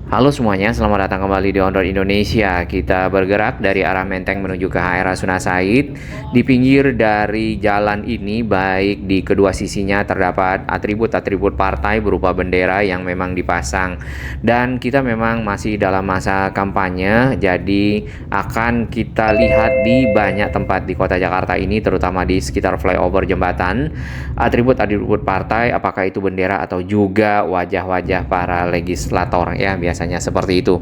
Halo semuanya, selamat datang kembali di On Road Indonesia. Kita bergerak dari arah Menteng menuju ke HR Rasuna Said. Di pinggir dari jalan ini, baik di kedua sisinya terdapat atribut-atribut partai berupa bendera yang memang dipasang. Dan kita memang masih dalam masa kampanye, jadi akan kita lihat di banyak tempat di kota Jakarta ini, terutama di sekitar flyover jembatan, atribut-atribut partai, apakah itu bendera atau juga wajah-wajah para legislator ya, biasanya seperti itu.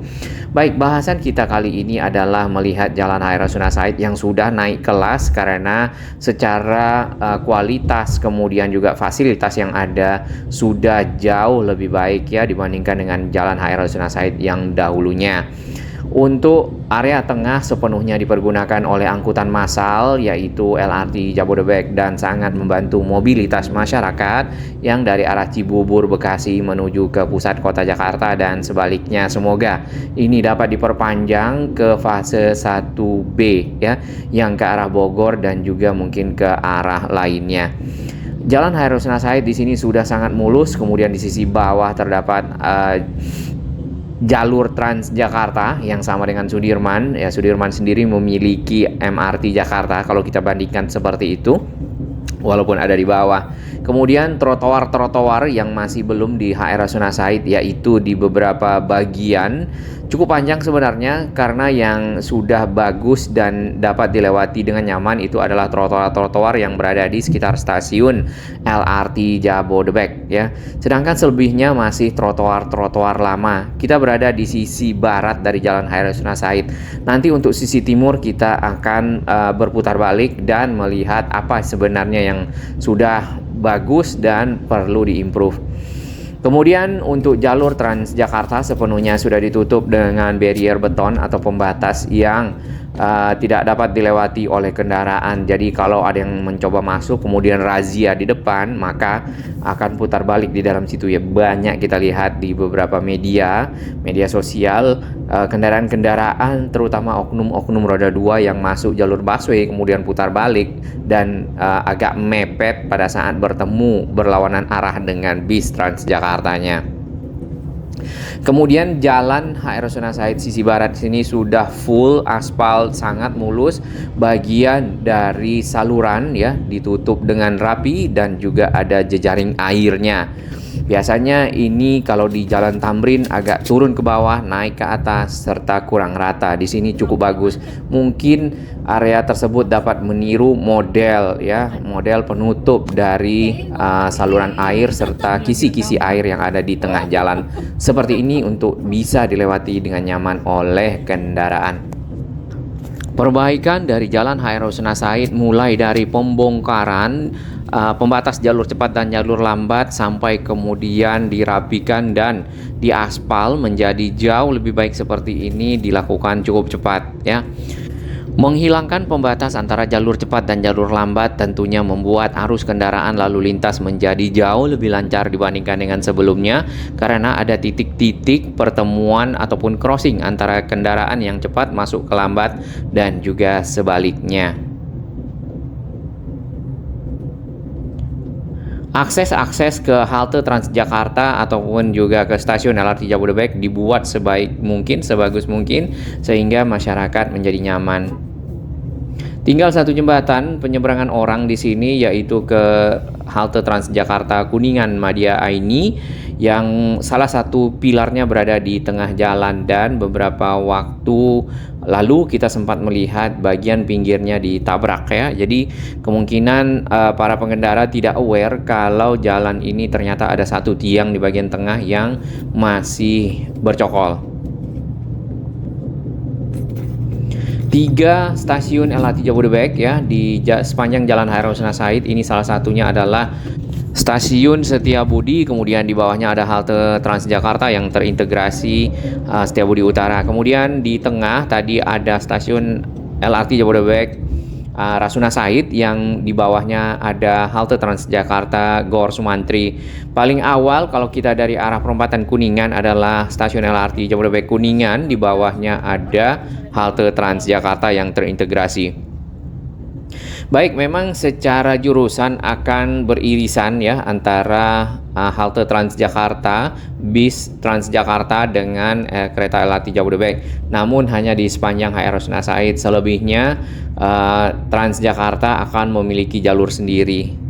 Baik, bahasan kita kali ini adalah melihat Jalan HR Rasuna Said yang sudah naik kelas karena secara kualitas kemudian juga fasilitas yang ada sudah jauh lebih baik ya dibandingkan dengan Jalan HR Rasuna Said yang dahulunya. Untuk area tengah sepenuhnya dipergunakan oleh angkutan massal yaitu LRT Jabodebek dan sangat membantu mobilitas masyarakat yang dari arah Cibubur, Bekasi menuju ke pusat kota Jakarta dan sebaliknya. Semoga ini dapat diperpanjang ke fase 1B ya, yang ke arah Bogor dan juga mungkin ke arah lainnya. Jalan HR Rasuna Said di sini sudah sangat mulus, kemudian di sisi bawah terdapat jalur Transjakarta yang sama dengan Sudirman. Ya, Sudirman sendiri memiliki MRT Jakarta kalau kita bandingkan seperti itu, walaupun ada di bawah. Kemudian trotoar-trotoar yang masih belum di HR Rasuna Said, yaitu di beberapa bagian cukup panjang sebenarnya, karena yang sudah bagus dan dapat dilewati dengan nyaman itu adalah trotoar-trotoar yang berada di sekitar stasiun LRT Jabodebek ya. Sedangkan selebihnya masih trotoar-trotoar lama. Kita berada di sisi barat dari Jalan HR Rasuna Said. Nanti untuk sisi timur kita akan berputar balik dan melihat apa sebenarnya yang sudah bagus dan perlu diimprove. Kemudian untuk jalur Transjakarta sepenuhnya sudah ditutup dengan barrier beton atau pembatas yang tidak dapat dilewati oleh kendaraan. Jadi kalau ada yang mencoba masuk kemudian razia di depan, maka akan putar balik di dalam situ ya. Banyak kita lihat di beberapa media sosial, kendaraan-kendaraan terutama oknum-oknum roda 2 yang masuk jalur busway kemudian putar balik dan agak mepet pada saat bertemu berlawanan arah dengan bis Transjakartanya. Kemudian jalan HR Rasuna Said sisi barat sini sudah full aspal, sangat mulus. Bagian dari saluran ya ditutup dengan rapi dan juga ada jejaring airnya. Biasanya ini kalau di Jalan Tamrin agak turun ke bawah, naik ke atas serta kurang rata. Di sini cukup bagus. Mungkin area tersebut dapat meniru model penutup dari saluran air serta kisi-kisi air yang ada di tengah jalan. Seperti ini untuk bisa dilewati dengan nyaman oleh kendaraan. Perbaikan dari Jalan HR Rasuna Said mulai dari pembongkaran pembatas jalur cepat dan jalur lambat sampai kemudian dirapikan dan diaspal menjadi jauh lebih baik seperti ini dilakukan cukup cepat ya. Menghilangkan pembatas antara jalur cepat dan jalur lambat tentunya membuat arus kendaraan lalu lintas menjadi jauh lebih lancar dibandingkan dengan sebelumnya, karena ada titik-titik pertemuan ataupun crossing antara kendaraan yang cepat masuk ke lambat dan juga sebaliknya. Akses ke halte Transjakarta ataupun juga ke stasiun LRT Jabodebek dibuat sebaik mungkin, sebagus mungkin, sehingga masyarakat menjadi nyaman. Tinggal satu jembatan penyeberangan orang di sini, yaitu ke halte Transjakarta Kuningan Madya Aini, yang salah satu pilarnya berada di tengah jalan, dan beberapa waktu lalu kita sempat melihat bagian pinggirnya ditabrak ya. Jadi kemungkinan para pengendara tidak aware kalau jalan ini ternyata ada satu tiang di bagian tengah yang masih bercokol. 3 stasiun LRT Jabodebek ya di sepanjang Jalan HR Rasuna Said ini, salah satunya adalah Stasiun Setiabudi, kemudian di bawahnya ada halte Transjakarta yang terintegrasi Setiabudi Utara. Kemudian di tengah tadi ada stasiun LRT Jabodebek Rasuna Said yang di bawahnya ada halte Transjakarta Gor Sumantri. Paling awal kalau kita dari arah perempatan Kuningan adalah stasiun LRT Jabodebek Kuningan, di bawahnya ada halte Transjakarta yang terintegrasi. Baik, memang secara jurusan akan beririsan ya antara halte Transjakarta, bis Transjakarta dengan kereta LRT Jabodebek. Namun hanya di sepanjang HR Rasuna Said, selebihnya Transjakarta akan memiliki jalur sendiri.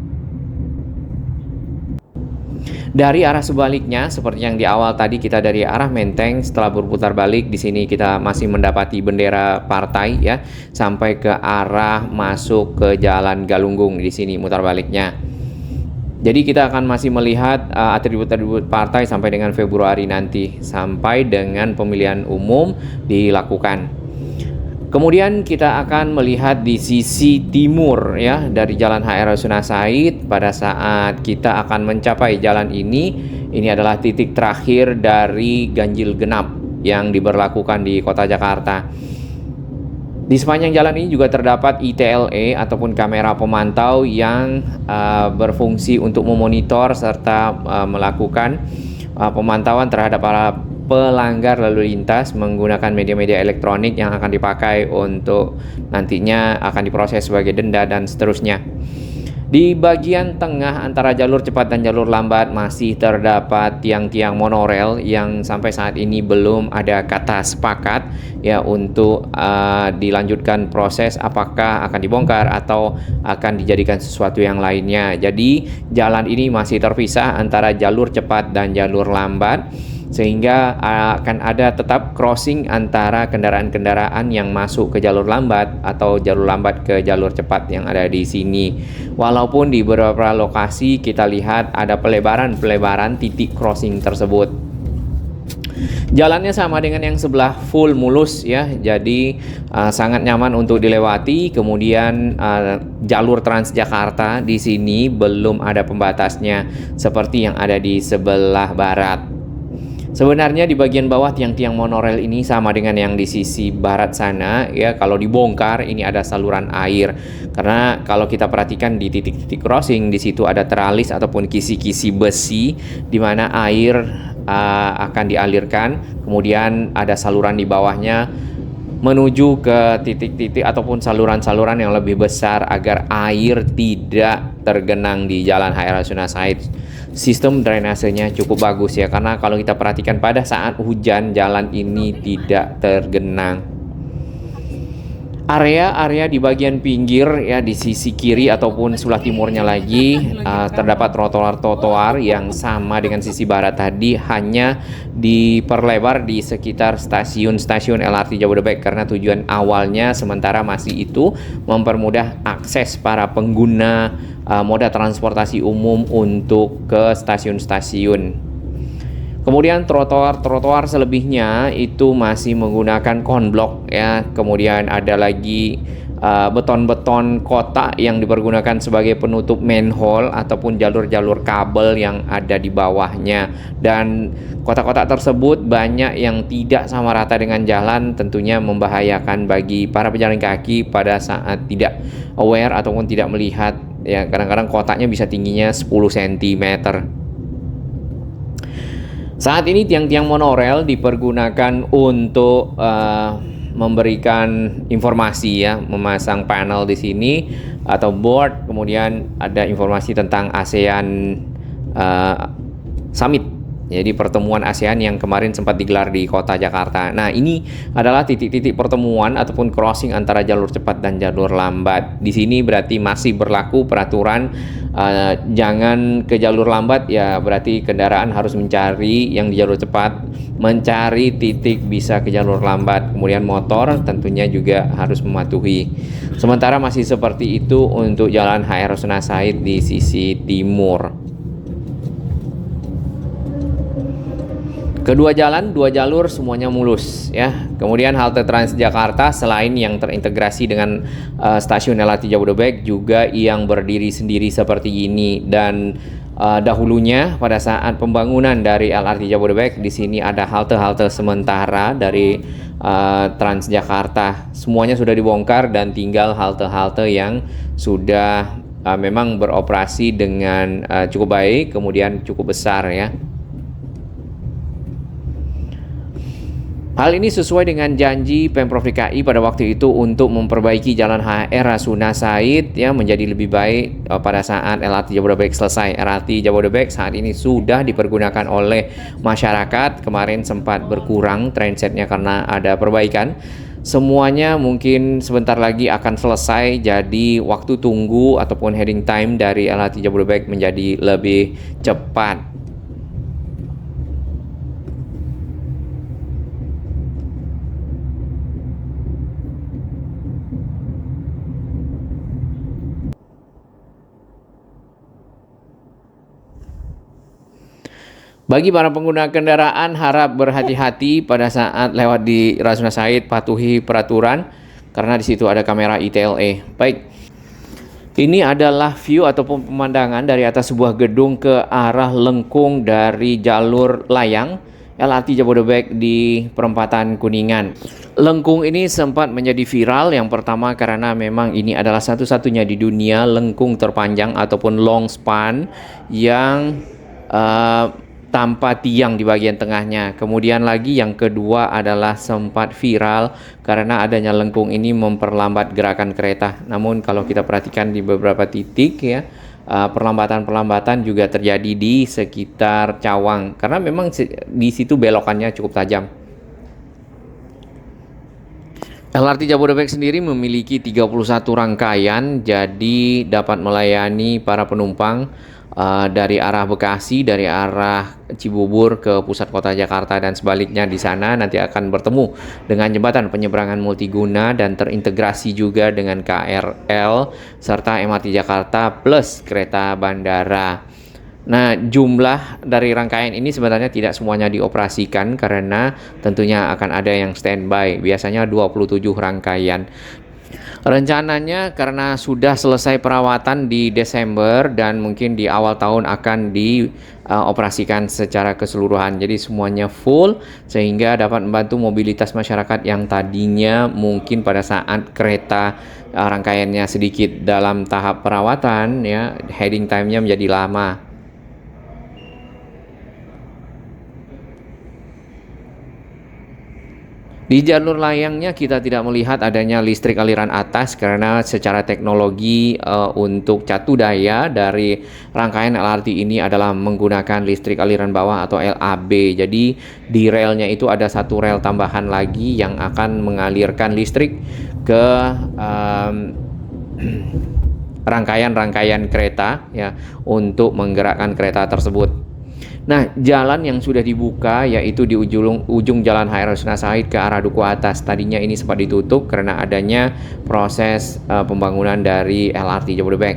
Dari arah sebaliknya, seperti yang di awal tadi kita dari arah Menteng, setelah berputar balik di sini kita masih mendapati bendera partai ya, sampai ke arah masuk ke Jalan Galunggung di sini mutar baliknya. Jadi kita akan masih melihat atribut-atribut partai sampai dengan Februari nanti, sampai dengan pemilihan umum dilakukan. Kemudian kita akan melihat di sisi timur ya dari Jalan HR Rasuna Said. Pada saat kita akan mencapai jalan ini adalah titik terakhir dari ganjil genap yang diberlakukan di Kota Jakarta. Di sepanjang jalan ini juga terdapat ITLE ataupun kamera pemantau yang berfungsi untuk memonitor serta melakukan pemantauan terhadap para pelanggar lalu lintas menggunakan media-media elektronik yang akan dipakai untuk nantinya akan diproses sebagai denda dan seterusnya. Di bagian tengah antara jalur cepat dan jalur lambat masih terdapat tiang-tiang monorel yang sampai saat ini belum ada kata sepakat ya untuk dilanjutkan proses apakah akan dibongkar atau akan dijadikan sesuatu yang lainnya. Jadi jalan ini masih terpisah antara jalur cepat dan jalur lambat, sehingga akan ada tetap crossing antara kendaraan-kendaraan yang masuk ke jalur lambat atau jalur lambat ke jalur cepat yang ada di sini. Walaupun di beberapa lokasi kita lihat ada pelebaran titik crossing tersebut. Jalannya sama dengan yang sebelah, full mulus ya, jadi sangat nyaman untuk dilewati. Kemudian jalur Transjakarta di sini belum ada pembatasnya seperti yang ada di sebelah barat. Sebenarnya di bagian bawah tiang-tiang monorel ini sama dengan yang di sisi barat sana ya. Kalau dibongkar ini ada saluran air, karena kalau kita perhatikan di titik-titik crossing di situ ada teralis ataupun kisi-kisi besi di mana air akan dialirkan. Kemudian ada saluran di bawahnya menuju ke titik-titik ataupun saluran-saluran yang lebih besar agar air tidak tergenang di Jalan HR Rasuna Said. Sistem drainasenya cukup bagus ya, karena kalau kita perhatikan pada saat hujan jalan ini tidak tergenang. Area-area di bagian pinggir ya di sisi kiri ataupun sebelah timurnya lagi terdapat trotoar-trotoar yang sama dengan sisi barat tadi, hanya diperlebar di sekitar stasiun-stasiun LRT Jabodebek karena tujuan awalnya sementara masih itu mempermudah akses para pengguna moda transportasi umum untuk ke stasiun-stasiun. Kemudian trotoar selebihnya itu masih menggunakan konblok ya. Kemudian ada lagi beton-beton kotak yang dipergunakan sebagai penutup manhole ataupun jalur-jalur kabel yang ada di bawahnya. Dan kotak-kotak tersebut banyak yang tidak sama rata dengan jalan, tentunya membahayakan bagi para pejalan kaki pada saat tidak aware ataupun tidak melihat ya. Kadang-kadang kotaknya bisa tingginya 10 cm. Saat ini tiang-tiang monorel dipergunakan untuk memberikan informasi ya, memasang panel di sini atau board. Kemudian ada informasi tentang ASEAN Summit. Jadi pertemuan ASEAN yang kemarin sempat digelar di Kota Jakarta. Nah, ini adalah titik-titik pertemuan ataupun crossing antara jalur cepat dan jalur lambat. Di sini berarti masih berlaku peraturan jangan ke jalur lambat ya, berarti kendaraan harus mencari yang di jalur cepat, mencari titik bisa ke jalur lambat. Kemudian motor tentunya juga harus mematuhi. Sementara masih seperti itu untuk Jalan HR Rasuna Said di sisi timur. Kedua jalan, dua jalur semuanya mulus ya. Kemudian halte Transjakarta selain yang terintegrasi dengan stasiun LRT Jabodebek juga yang berdiri sendiri seperti ini. Dan dahulunya pada saat pembangunan dari LRT Jabodebek di sini ada halte-halte sementara dari Transjakarta. Semuanya sudah dibongkar dan tinggal halte-halte yang sudah memang beroperasi dengan cukup baik, kemudian cukup besar ya. Hal ini sesuai dengan janji Pemprov DKI pada waktu itu untuk memperbaiki Jalan HR Rasuna Said ya menjadi lebih baik pada saat LRT Jabodebek selesai. LRT Jabodebek saat ini sudah dipergunakan oleh masyarakat. Kemarin sempat berkurang transit-nya karena ada perbaikan. Semuanya mungkin sebentar lagi akan selesai, jadi waktu tunggu ataupun heading time dari LRT Jabodebek menjadi lebih cepat. Bagi para pengguna kendaraan, harap berhati-hati pada saat lewat di Rasuna Said, patuhi peraturan karena di situ ada kamera ITLE. Baik, ini adalah view ataupun pemandangan dari atas sebuah gedung ke arah lengkung dari jalur layang LRT Jabodebek di perempatan Kuningan. Lengkung ini sempat menjadi viral, yang pertama karena memang ini adalah satu-satunya di dunia lengkung terpanjang ataupun long span yang tanpa tiang di bagian tengahnya. Kemudian lagi yang kedua adalah sempat viral karena adanya lengkung ini memperlambat gerakan kereta. Namun kalau kita perhatikan di beberapa titik ya, perlambatan-perlambatan juga terjadi di sekitar cawang karena memang di situ belokannya cukup tajam. LRT Jabodebek sendiri memiliki 31 rangkaian, jadi dapat melayani para penumpang dari arah Bekasi, dari arah Cibubur ke pusat kota Jakarta dan sebaliknya. Di sana nanti akan bertemu dengan jembatan penyeberangan multiguna dan terintegrasi juga dengan KRL serta MRT Jakarta plus kereta bandara. Nah, jumlah dari rangkaian ini sebenarnya tidak semuanya dioperasikan karena tentunya akan ada yang standby. Biasanya 27 rangkaian. Rencananya karena sudah selesai perawatan di Desember dan mungkin di awal tahun akan dioperasikan secara keseluruhan. Jadi semuanya full sehingga dapat membantu mobilitas masyarakat yang tadinya mungkin pada saat kereta rangkaiannya sedikit dalam tahap perawatan ya, heading time-nya menjadi lama. Di jalur layangnya kita tidak melihat adanya listrik aliran atas karena secara teknologi untuk catu daya dari rangkaian LRT ini adalah menggunakan listrik aliran bawah atau LAB. Jadi di relnya itu ada satu rel tambahan lagi yang akan mengalirkan listrik ke rangkaian-rangkaian kereta ya untuk menggerakkan kereta tersebut. Nah, jalan yang sudah dibuka yaitu di ujung Jalan HR Rasuna Said ke arah Duku Atas. Tadinya ini sempat ditutup karena adanya proses pembangunan dari LRT Jabodebek.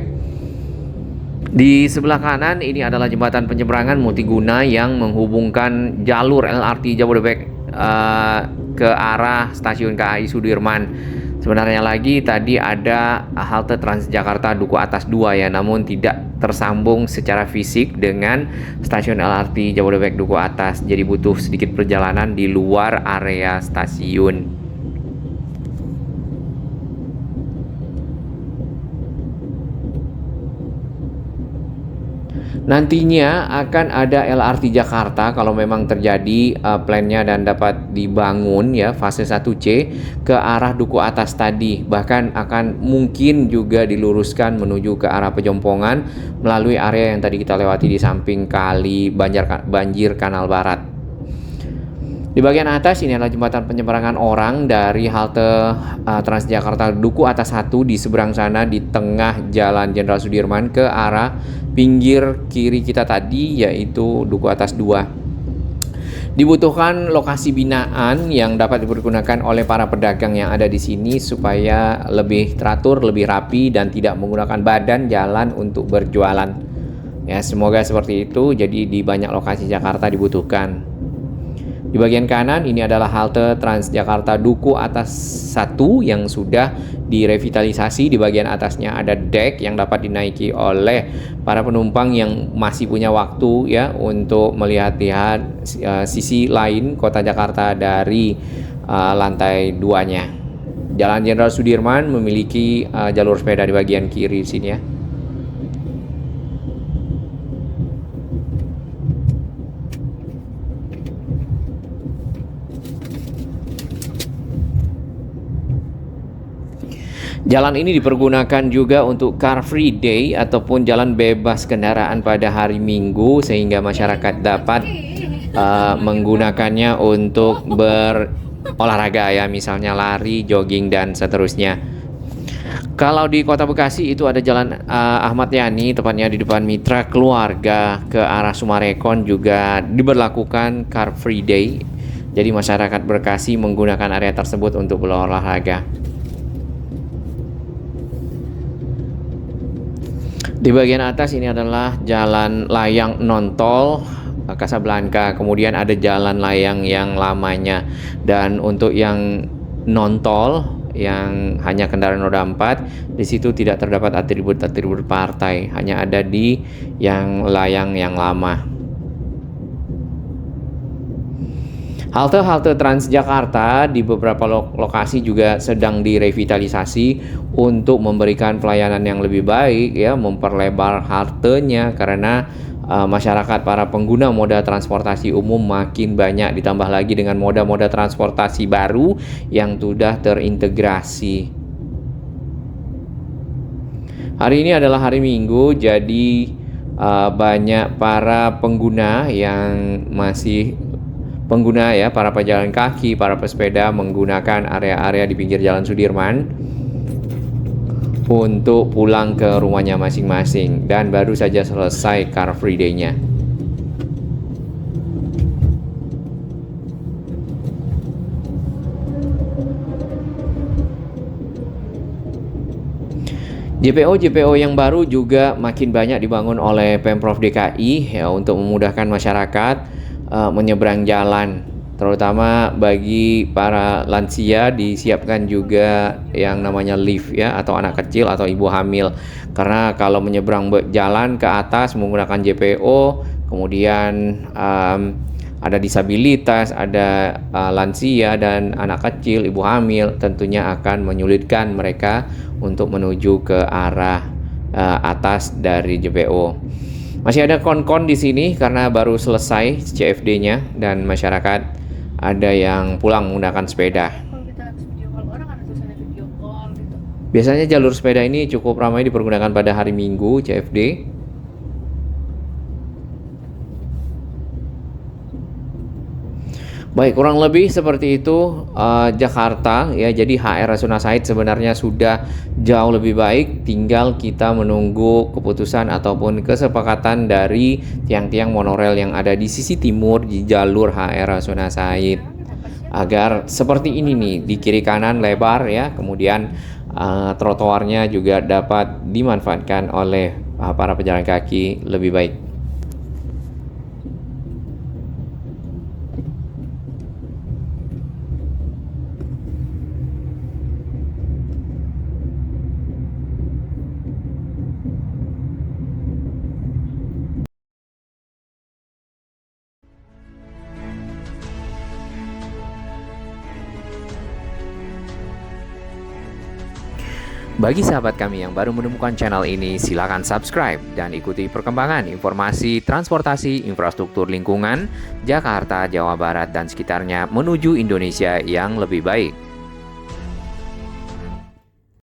Di sebelah kanan ini adalah jembatan penyeberangan multiguna yang menghubungkan jalur LRT Jabodebek ke arah stasiun KAI Sudirman. Sebenarnya lagi tadi ada halte Transjakarta Duku Atas 2 ya, namun tidak tersambung secara fisik dengan stasiun LRT Jabodebek Duku Atas. Jadi butuh sedikit perjalanan di luar area stasiun. Nantinya akan ada LRT Jakarta kalau memang terjadi plannya dan dapat dibangun ya fase 1C ke arah Duku Atas tadi. Bahkan akan mungkin juga diluruskan menuju ke arah Pejompongan melalui area yang tadi kita lewati di samping kali Banjir Kanal Barat. Di bagian atas ini adalah jembatan penyeberangan orang dari halte Transjakarta Duku Atas 1 di seberang sana di tengah Jalan Jenderal Sudirman ke arah pinggir kiri kita tadi yaitu Duku Atas 2. Dibutuhkan lokasi binaan yang dapat dipergunakan oleh para pedagang yang ada di sini supaya lebih teratur, lebih rapi dan tidak menggunakan badan jalan untuk berjualan. Ya, semoga seperti itu. Jadi di banyak lokasi Jakarta dibutuhkan. Di bagian kanan ini adalah halte Transjakarta Duku Atas 1 yang sudah direvitalisasi. Di bagian atasnya ada deck yang dapat dinaiki oleh para penumpang yang masih punya waktu ya untuk melihat-lihat sisi lain kota Jakarta dari lantai 2-nya. Jalan Jenderal Sudirman memiliki jalur sepeda di bagian kiri sini ya. Jalan ini dipergunakan juga untuk Car Free Day ataupun jalan bebas kendaraan pada hari Minggu sehingga masyarakat dapat menggunakannya untuk berolahraga ya, misalnya lari, jogging dan seterusnya. Kalau di Kota Bekasi itu ada Jalan Ahmad Yani, tepatnya di depan Mitra Keluarga ke arah Sumarekon juga diberlakukan Car Free Day. Jadi masyarakat Bekasi menggunakan area tersebut untuk berolahraga. Di bagian atas ini adalah jalan layang non-tol Kasablanka. Kemudian ada jalan layang yang lamanya. Dan untuk yang non-tol yang hanya kendaraan roda 4, di situ tidak terdapat atribut-atribut partai, hanya ada di yang layang yang lama. Halte-halte Transjakarta di beberapa lokasi juga sedang direvitalisasi untuk memberikan pelayanan yang lebih baik ya, memperlebar haltenya karena masyarakat para pengguna moda transportasi umum makin banyak, ditambah lagi dengan moda-moda transportasi baru yang sudah terintegrasi. Hari ini adalah hari Minggu, jadi banyak para pengguna yang masih pengguna ya, para pejalan kaki, para pesepeda menggunakan area-area di pinggir Jalan Sudirman untuk pulang ke rumahnya masing-masing dan baru saja selesai Car Free Day-nya. JPO yang baru juga makin banyak dibangun oleh Pemprov DKI ya, untuk memudahkan masyarakat menyeberang jalan, terutama bagi para lansia disiapkan juga yang namanya lift ya, atau anak kecil atau ibu hamil, karena kalau menyeberang jalan ke atas menggunakan JPO, kemudian ada disabilitas, ada lansia dan anak kecil, ibu hamil, tentunya akan menyulitkan mereka untuk menuju ke arah atas dari JPO. Masih ada kon-kon di sini karena baru selesai CFD-nya dan masyarakat ada yang pulang menggunakan sepeda. Kalau kita habis video call orang ada tulisannya video call gitu. Biasanya jalur sepeda ini cukup ramai dipergunakan pada hari Minggu CFD. Baik, kurang lebih seperti itu Jakarta ya. Jadi HR Rasuna Said sebenarnya sudah jauh lebih baik, tinggal kita menunggu keputusan ataupun kesepakatan dari tiang-tiang monorail yang ada di sisi timur di jalur HR Rasuna Said agar seperti ini nih, di kiri kanan lebar ya, kemudian trotoarnya juga dapat dimanfaatkan oleh para pejalan kaki lebih baik. Bagi sahabat kami yang baru menemukan channel ini, silakan subscribe dan ikuti perkembangan informasi transportasi, infrastruktur lingkungan, Jakarta, Jawa Barat, dan sekitarnya menuju Indonesia yang lebih baik.